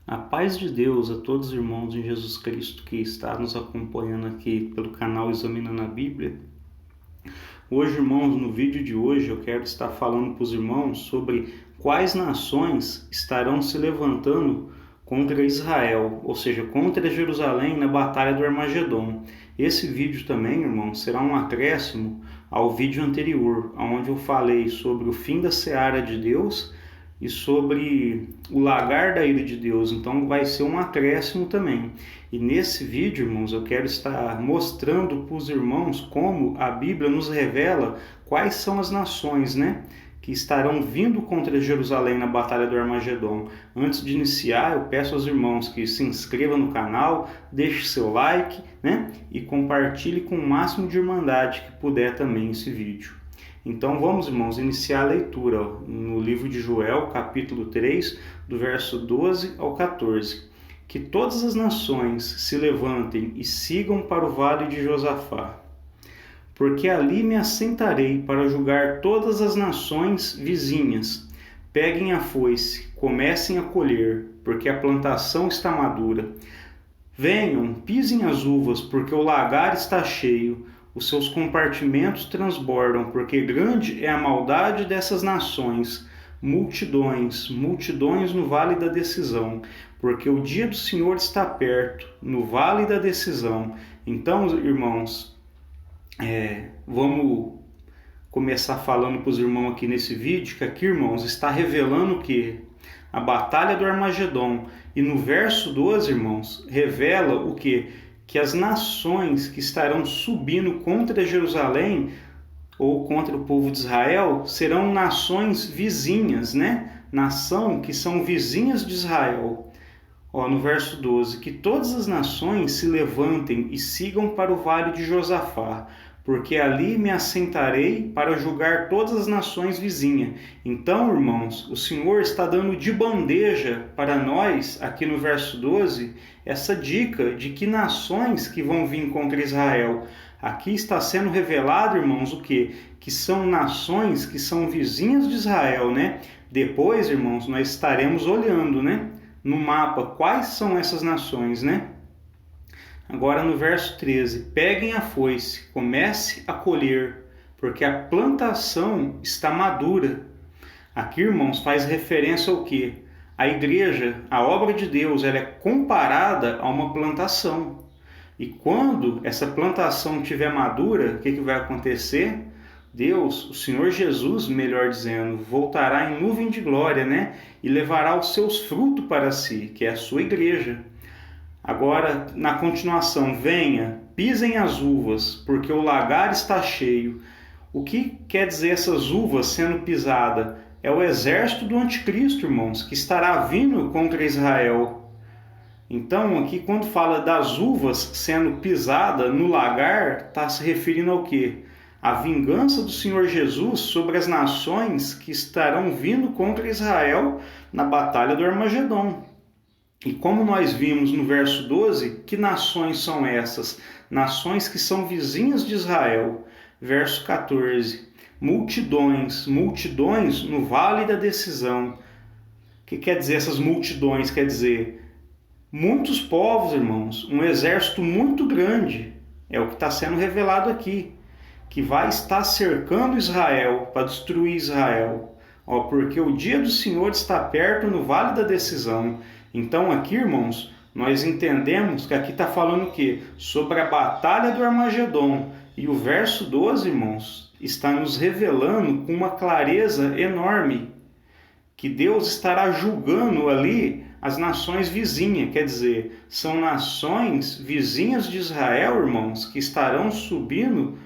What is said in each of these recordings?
A paz de Deus a todos os irmãos em Jesus Cristo que está nos acompanhando aqui pelo canal Examinando a Bíblia. Hoje, irmãos, no vídeo de hoje eu quero estar falando para os irmãos sobre quais nações estarão se levantando contra Israel, ou seja, contra Jerusalém na Batalha do Armagedon. Esse vídeo também, irmãos, será um acréscimo ao vídeo anterior, onde eu falei sobre o fim da seara de Deus e sobre o lagar da ira de Deus. Então vai ser um acréscimo também. E nesse vídeo, irmãos, eu quero estar mostrando para os irmãos como a Bíblia nos revela quais são as nações, que estarão vindo contra Jerusalém na Batalha do Armagedon. Antes de iniciar, eu peço aos irmãos que se inscrevam no canal, deixe seu like, e compartilhe com o máximo de irmandade que puder também esse vídeo. Então vamos, irmãos, iniciar a leitura no livro de Joel, capítulo 3, do verso 12 ao 14. Que todas as nações se levantem e sigam para o vale de Josafá, porque ali me assentarei para julgar todas as nações vizinhas. Peguem a foice, comecem a colher, porque a plantação está madura. Venham, pisem as uvas, porque o lagar está cheio. Os seus compartimentos transbordam, porque grande é a maldade dessas nações. Multidões, multidões no vale da decisão, porque o dia do Senhor está perto, no vale da decisão. Então, irmãos, vamos começar falando para os irmãos aqui nesse vídeo, que aqui, irmãos, está revelando que a batalha do Armagedon. E no verso 12, irmãos, revela o quê? Que as nações que estarão subindo contra Jerusalém ou contra o povo de Israel serão nações vizinhas, Nação que são vizinhas de Israel. No verso 12, que todas as nações se levantem e sigam para o vale de Josafá, porque ali me assentarei para julgar todas as nações vizinhas. Então, irmãos, o Senhor está dando de bandeja para nós, aqui no verso 12, essa dica de que nações que vão vir contra Israel. Aqui está sendo revelado, irmãos, o quê? Que são nações que são vizinhas de Israel, Depois, irmãos, nós estaremos olhando, no mapa quais são essas nações, Agora no verso 13, peguem a foice, comece a colher, porque a plantação está madura. Aqui, irmãos, faz referência ao quê? A igreja, a obra de Deus, ela é comparada a uma plantação. E quando essa plantação estiver madura, o que vai acontecer? Deus, o Senhor Jesus, melhor dizendo, voltará em nuvem de glória, e levará os seus frutos para si, que é a sua igreja. Agora, na continuação, venha, pisem as uvas, porque o lagar está cheio. O que quer dizer essas uvas sendo pisadas? É o exército do anticristo, irmãos, que estará vindo contra Israel. Então, aqui quando fala das uvas sendo pisada no lagar, está se referindo ao quê? A vingança do Senhor Jesus sobre as nações que estarão vindo contra Israel na batalha do Armagedon. E como nós vimos no verso 12, que nações são essas? Nações que são vizinhas de Israel. Verso 14, multidões, multidões no vale da decisão. O que quer dizer essas multidões? Quer dizer, muitos povos, irmãos, um exército muito grande, é o que está sendo revelado aqui, que vai estar cercando Israel para destruir Israel. Porque o dia do Senhor está perto no vale da decisão. Então aqui, irmãos, nós entendemos que aqui está falando o quê? Sobre a batalha do Armagedon. E o verso 12, irmãos, está nos revelando com uma clareza enorme que Deus estará julgando ali as nações vizinhas. Quer dizer, são nações vizinhas de Israel, irmãos, que estarão subindo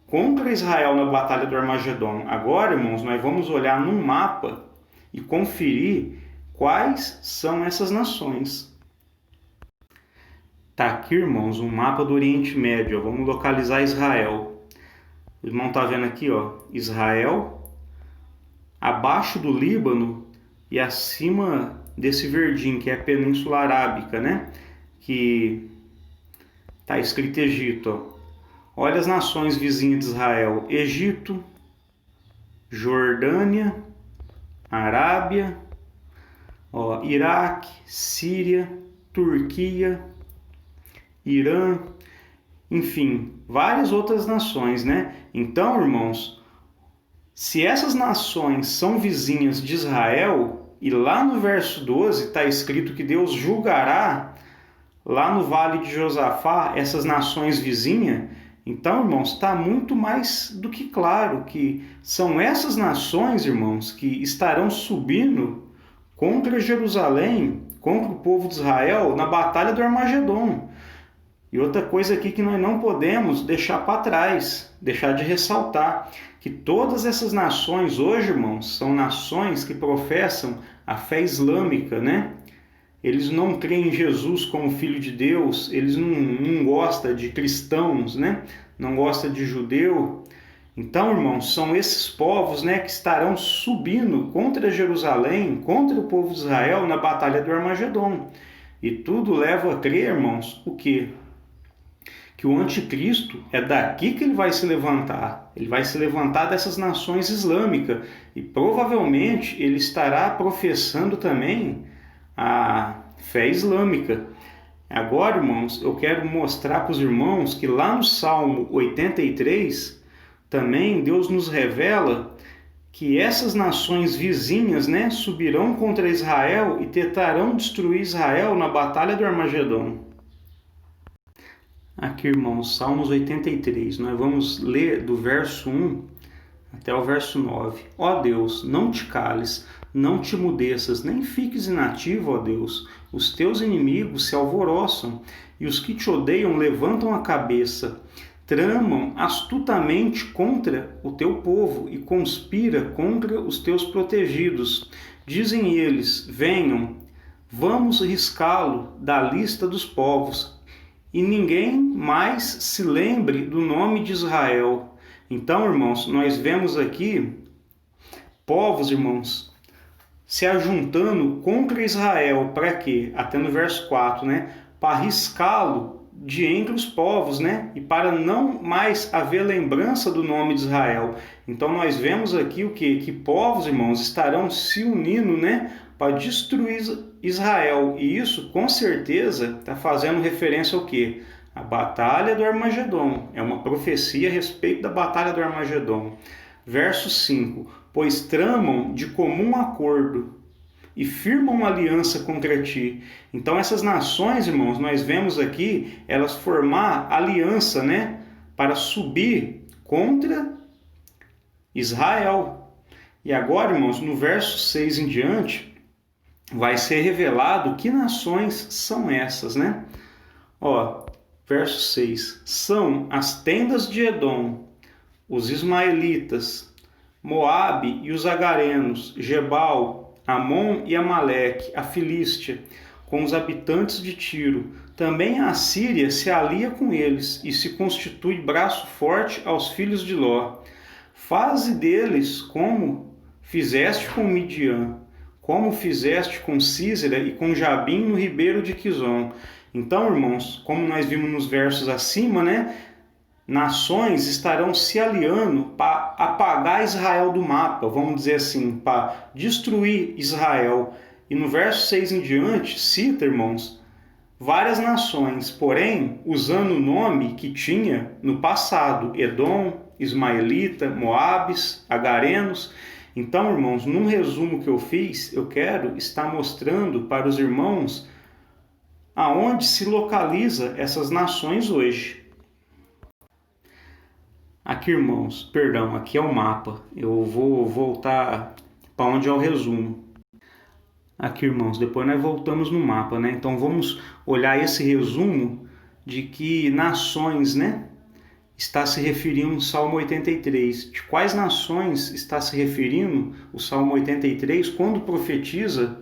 contra Israel na batalha do Armagedon. Agora, irmãos, nós vamos olhar num mapa e conferir quais são essas nações. Está aqui, irmãos, um mapa do Oriente Médio. Vamos localizar Israel. O irmão está vendo aqui, Israel, abaixo do Líbano e acima desse verdinho, que é a Península Arábica, que está escrito Egito. Olha as nações vizinhas de Israel: Egito, Jordânia, Arábia, Ó, Iraque, Síria, Turquia, Irã, enfim, várias outras nações, né? Então, irmãos, se essas nações são vizinhas de Israel, e lá no verso 12 está escrito que Deus julgará lá no Vale de Josafá essas nações vizinhas, então, irmãos, está muito mais do que claro que são essas nações, irmãos, que estarão subindo contra Jerusalém, contra o povo de Israel, na batalha do Armagedon. E outra coisa aqui que nós não podemos deixar para trás, deixar de ressaltar, que todas essas nações hoje, irmãos, são nações que professam a fé islâmica, né? Eles não creem em Jesus como Filho de Deus, eles não gostam de cristãos, né? Não gostam de judeu. Então, irmãos, são esses povos, né, que estarão subindo contra Jerusalém, contra o povo de Israel na batalha do Armagedon. E tudo leva a crer, irmãos, o quê? Que o anticristo é daqui que ele vai se levantar. Ele vai se levantar dessas nações islâmicas e provavelmente ele estará professando também a fé islâmica. Agora, irmãos, eu quero mostrar para os irmãos que lá no Salmo 83, também Deus nos revela que essas nações vizinhas, né, subirão contra Israel e tentarão destruir Israel na batalha do Armagedon. Aqui, irmãos, Salmos 83, nós vamos ler do verso 1 até o verso 9. Ó Deus, não te cales, não te mudeças, nem fiques inativo, ó Deus. Os teus inimigos se alvoroçam, e os que te odeiam levantam a cabeça. Tramam astutamente contra o teu povo e conspira contra os teus protegidos. Dizem eles, venham, vamos riscá-lo da lista dos povos, e ninguém mais se lembre do nome de Israel. Então, irmãos, nós vemos aqui povos, irmãos, se ajuntando contra Israel. Para quê? Até no verso 4, né? Para riscá-lo de entre os povos, né? E para não mais haver lembrança do nome de Israel. Então, nós vemos aqui o quê? Que povos, irmãos, estarão se unindo, né? Para destruir Israel. E isso, com certeza, está fazendo referência ao quê? A batalha do Armagedon. É uma profecia a respeito da batalha do Armagedon. Verso 5. Pois tramam de comum acordo e firmam aliança contra ti. Então essas nações, irmãos, nós vemos aqui, elas formar aliança, né? Para subir contra Israel. E agora, irmãos, no verso 6 em diante, vai ser revelado que nações são essas, né? Ó, verso 6. São as tendas de Edom, os ismaelitas, Moabe e os agarenos, Gebal, Amon e Amaleque, a Filístia, com os habitantes de Tiro. Também a Assíria se alia com eles e se constitui braço forte aos filhos de Ló. Faze deles como fizeste com Midian, como fizeste com Sísera e com Jabim no ribeiro de Quizon. Então, irmãos, como nós vimos nos versos acima, né? Nações estarão se aliando para apagar Israel do mapa, vamos dizer assim, para destruir Israel. E no verso 6 em diante, cita, irmãos, várias nações, porém, usando o nome que tinha no passado, Edom, Ismaelita, Moabes, Agarenos. Então, irmãos, num resumo que eu fiz, eu quero estar mostrando para os irmãos aonde se localiza essas nações hoje. Aqui, irmãos, perdão, aqui é o mapa. Eu vou voltar para onde é o resumo. Aqui, irmãos, depois nós voltamos no mapa, né? Então vamos olhar esse resumo de que nações, né? Está se referindo o Salmo 83. De quais nações está se referindo o Salmo 83 quando profetiza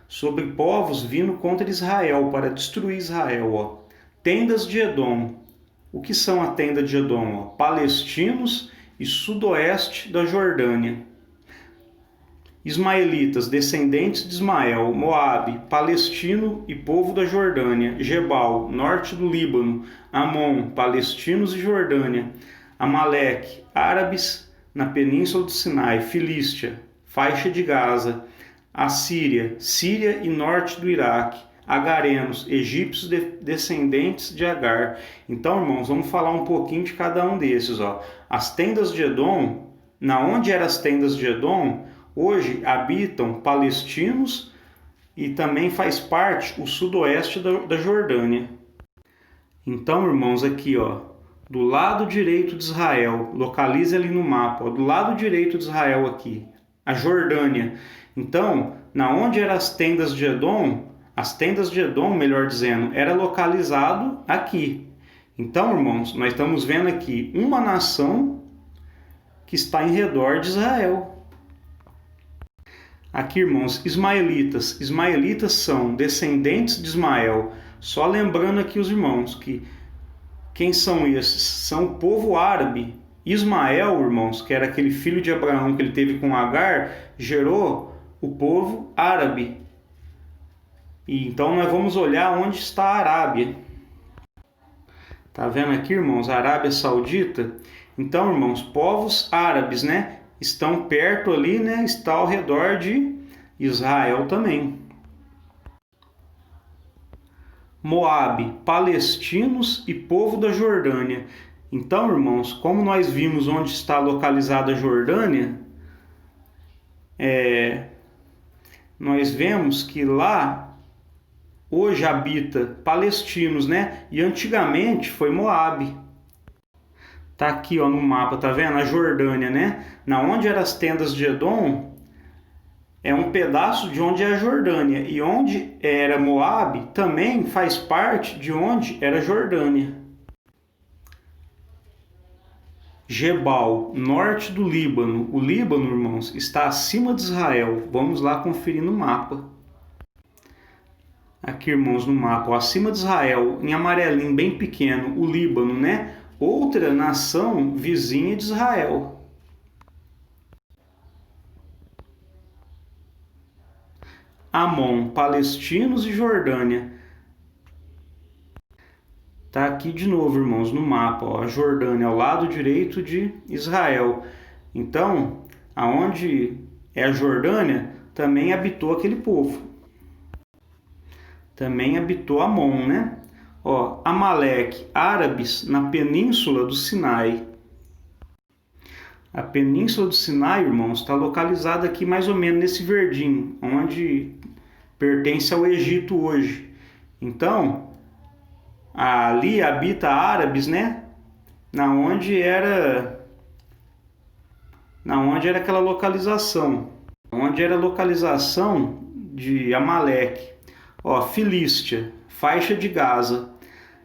sobre povos vindo contra Israel, para destruir Israel, ó. Tendas de Edom. O que são a tenda de Edom? Ó? Palestinos e sudoeste da Jordânia. Ismaelitas, descendentes de Ismael, Moabe, palestino e povo da Jordânia, Gebal, norte do Líbano, Amon, palestinos e Jordânia, Amaleque, árabes na península do Sinai, Filístia, faixa de Gaza, Assíria, Síria e norte do Iraque. Agarenos, egípcios descendentes de Agar. Então, irmãos, vamos falar um pouquinho de cada um desses. As tendas de Edom, na onde eram as tendas de Edom, hoje habitam palestinos e também faz parte o sudoeste da Jordânia. Então, irmãos, aqui, do lado direito de Israel, localize ali no mapa, do lado direito de Israel aqui, a Jordânia. Então, na onde eram as tendas de Edom, melhor dizendo, era localizado aqui. Então, irmãos, nós estamos vendo aqui uma nação que está em redor de Israel. Aqui, irmãos, ismaelitas. Ismaelitas são descendentes de Ismael. Só lembrando aqui os irmãos que quem são esses? São o povo árabe. Ismael, irmãos, que era aquele filho de Abraão que ele teve com Agar, gerou o povo árabe. E então nós vamos olhar onde está a Arábia. Tá vendo aqui, irmãos, a Arábia Saudita? Então, irmãos, povos árabes, né, estão perto ali, né, está ao redor de Israel também. Moabe, palestinos e povo da Jordânia. Então, irmãos, como nós vimos onde está localizada a Jordânia, nós vemos que lá hoje habita palestinos, né? E antigamente foi Moabe. Tá aqui, no mapa, tá vendo? A Jordânia, né? Na onde eram as tendas de Edom, é um pedaço de onde é a Jordânia. E onde era Moabe também faz parte de onde era a Jordânia. Gebal, norte do Líbano. O Líbano, irmãos, está acima de Israel. Vamos lá conferir no mapa. Aqui, irmãos, no mapa, acima de Israel, em amarelinho, bem pequeno, o Líbano, né? Outra nação vizinha de Israel. Amon, palestinos e Jordânia. Tá aqui de novo, irmãos, no mapa, a Jordânia ao lado direito de Israel. Então, aonde é a Jordânia, também habitou aquele povo. Também habitou Amon, né? Amaleque, árabes na península do Sinai. A península do Sinai, irmãos, está localizada aqui mais ou menos nesse verdinho, onde pertence ao Egito hoje. Então, ali habita árabes, né? Na onde era aquela localização. Onde era a localização de Amaleque. Filístia, faixa de Gaza.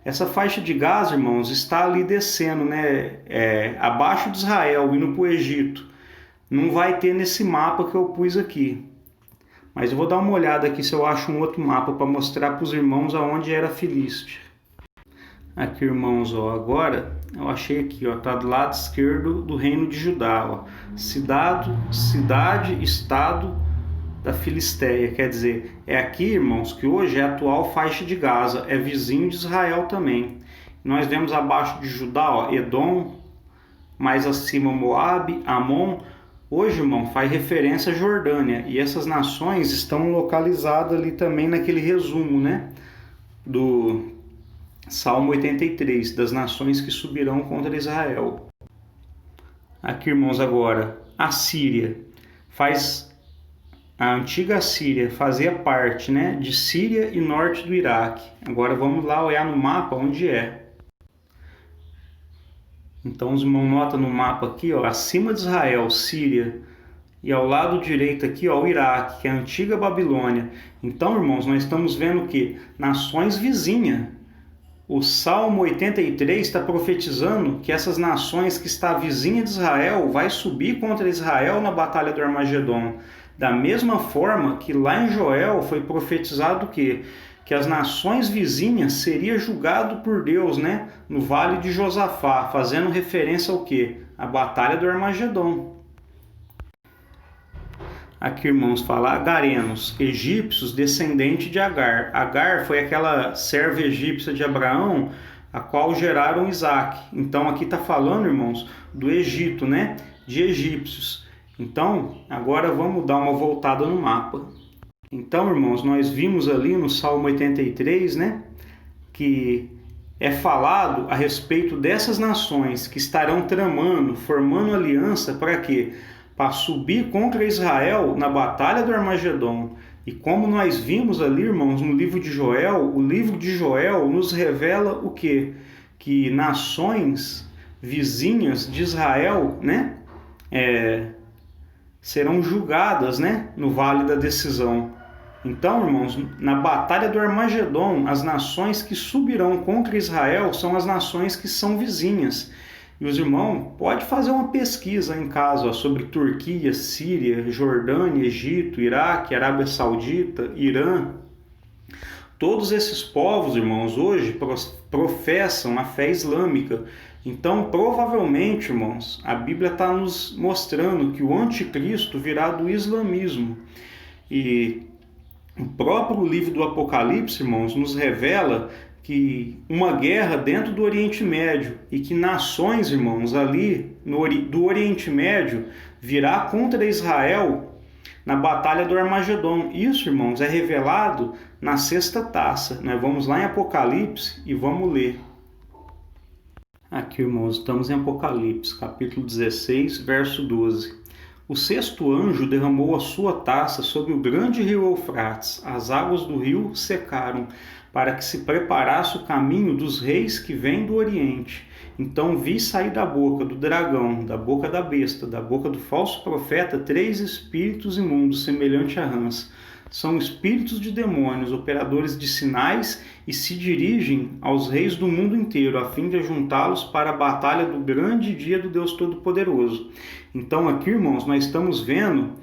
Essa faixa de Gaza, irmãos, está ali descendo, né? Abaixo de Israel, indo para o Egito. Não vai ter nesse mapa que eu pus aqui. Mas eu vou dar uma olhada aqui se eu acho um outro mapa para mostrar para os irmãos aonde era a Filístia. Aqui, irmãos, agora eu achei aqui, tá do lado esquerdo do reino de Judá, cidade, estado da Filisteia, quer dizer, é aqui, irmãos, que hoje é a atual faixa de Gaza, é vizinho de Israel também. Nós vemos abaixo de Judá, Edom, mais acima Moabe, Amon. Hoje, irmão, faz referência à Jordânia, e essas nações estão localizadas ali também naquele resumo, né, do Salmo 83, das nações que subirão contra Israel. Aqui, irmãos, agora, a Síria a antiga Síria fazia parte, né, de Síria e norte do Iraque. Agora vamos lá olhar no mapa onde é. Então os irmãos notam no mapa aqui, acima de Israel, Síria, e ao lado direito aqui, o Iraque, que é a antiga Babilônia. Então, irmãos, nós estamos vendo que nações vizinhas. O Salmo 83 está profetizando que essas nações que está vizinha de Israel vai subir contra Israel na batalha do Armagedon. Da mesma forma que lá em Joel foi profetizado que as nações vizinhas seriam julgado por Deus, né, no Vale de Josafá, fazendo referência ao quê? A batalha do Armagedon. Aqui, irmãos, fala agarenos, egípcios, descendente de Agar. Agar foi aquela serva egípcia de Abraão, a qual geraram Isaac. Então, aqui está falando, irmãos, do Egito, né? De egípcios. Então, agora vamos dar uma voltada no mapa. Então, irmãos, nós vimos ali no Salmo 83, né, que é falado a respeito dessas nações que estarão tramando, formando aliança para quê? Para subir contra Israel na batalha do Armagedon. E como nós vimos ali, irmãos, no livro de Joel, o livro de Joel nos revela o quê? Que nações vizinhas de Israel, né, serão julgadas, né, no Vale da Decisão. Então, irmãos, na batalha do Armagedon, as nações que subirão contra Israel são as nações que são vizinhas. E os irmãos, pode fazer uma pesquisa em casa ó, sobre Turquia, Síria, Jordânia, Egito, Iraque, Arábia Saudita, Irã. Todos esses povos, irmãos, hoje professam a fé islâmica. Então, provavelmente, irmãos, a Bíblia está nos mostrando que o anticristo virá do islamismo. E o próprio livro do Apocalipse, irmãos, nos revela que uma guerra dentro do Oriente Médio e que nações, irmãos, ali do Oriente Médio virá contra Israel na batalha do Armagedon. Isso, irmãos, é revelado na sexta taça. Nós vamos lá em Apocalipse e vamos ler. Aqui, irmãos, estamos em Apocalipse, capítulo 16, verso 12. O sexto anjo derramou a sua taça sobre o grande rio Eufrates. As águas do rio secaram, para que se preparasse o caminho dos reis que vêm do Oriente. Então vi sair da boca do dragão, da boca da besta, da boca do falso profeta, 3 espíritos imundos, semelhantes a rãs. São espíritos de demônios, operadores de sinais, e se dirigem aos reis do mundo inteiro, a fim de ajuntá-los para a batalha do grande dia do Deus Todo-Poderoso. Então aqui, irmãos, nós estamos vendo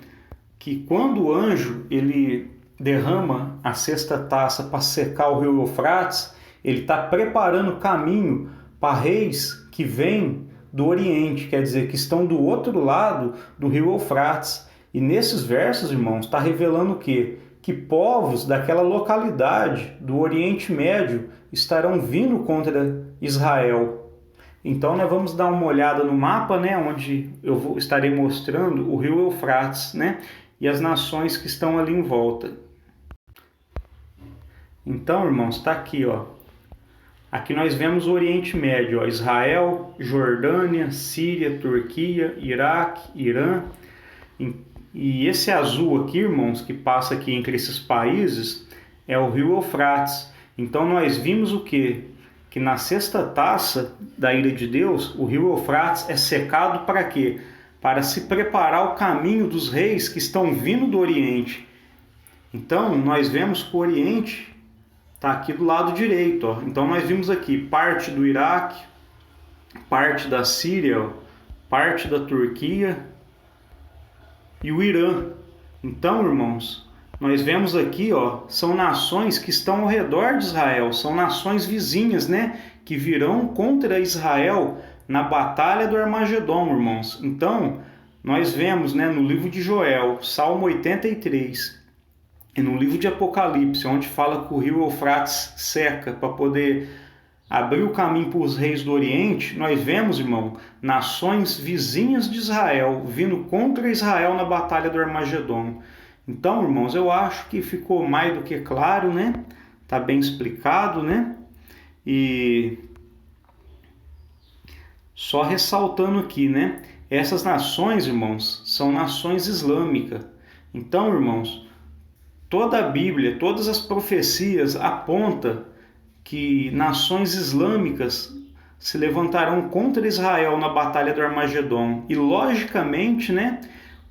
que quando o anjo ele derrama a sexta taça para secar o rio Eufrates, ele está preparando o caminho para reis que vêm do Oriente, quer dizer, que estão do outro lado do rio Eufrates. E nesses versos, irmãos, está revelando o quê? Que povos daquela localidade do Oriente Médio estarão vindo contra Israel. Então, nós vamos dar uma olhada no mapa, né, onde estarei mostrando o rio Eufrates, né, e as nações que estão ali em volta. Então, irmãos, está aqui, ó. Aqui nós vemos o Oriente Médio, ó, Israel, Jordânia, Síria, Turquia, Iraque, Irã. E esse azul aqui, irmãos, que passa aqui entre esses países, é o rio Eufrates. Então nós vimos o quê? Que na sexta taça da ira de Deus, o rio Eufrates é secado para quê? Para se preparar o caminho dos reis que estão vindo do Oriente. Então nós vemos que o Oriente está aqui do lado direito. Ó. Então nós vimos aqui parte do Iraque, parte da Síria, ó, parte da Turquia e o Irã. Então, irmãos, nós vemos aqui, ó, são nações que estão ao redor de Israel, são nações vizinhas, né, que virão contra Israel na batalha do Armagedon, irmãos. Então, nós vemos, né, no livro de Joel, Salmo 83, e no livro de Apocalipse, onde fala que o rio Eufrates seca para poder abrir o caminho para os reis do Oriente, nós vemos, irmão, nações vizinhas de Israel vindo contra Israel na batalha do Armagedon. Então, irmãos, eu acho que ficou mais do que claro, né? Tá bem explicado, né? E só ressaltando aqui, né? Essas nações, irmãos, são nações islâmicas. Então, irmãos, toda a Bíblia, todas as profecias apontam que nações islâmicas se levantarão contra Israel na batalha do Armagedon. E, logicamente, né,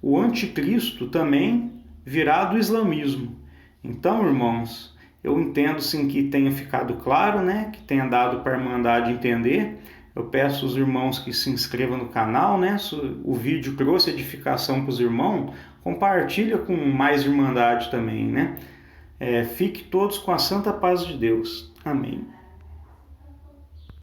o anticristo também virá do islamismo. Então, irmãos, eu entendo sim que tenha ficado claro, né, que tenha dado para a Irmandade entender. Eu peço aos irmãos que se inscrevam no canal, né, se o vídeo trouxe edificação para os irmãos, compartilha com mais Irmandade também, né. Fique todos com a santa paz de Deus. Amém.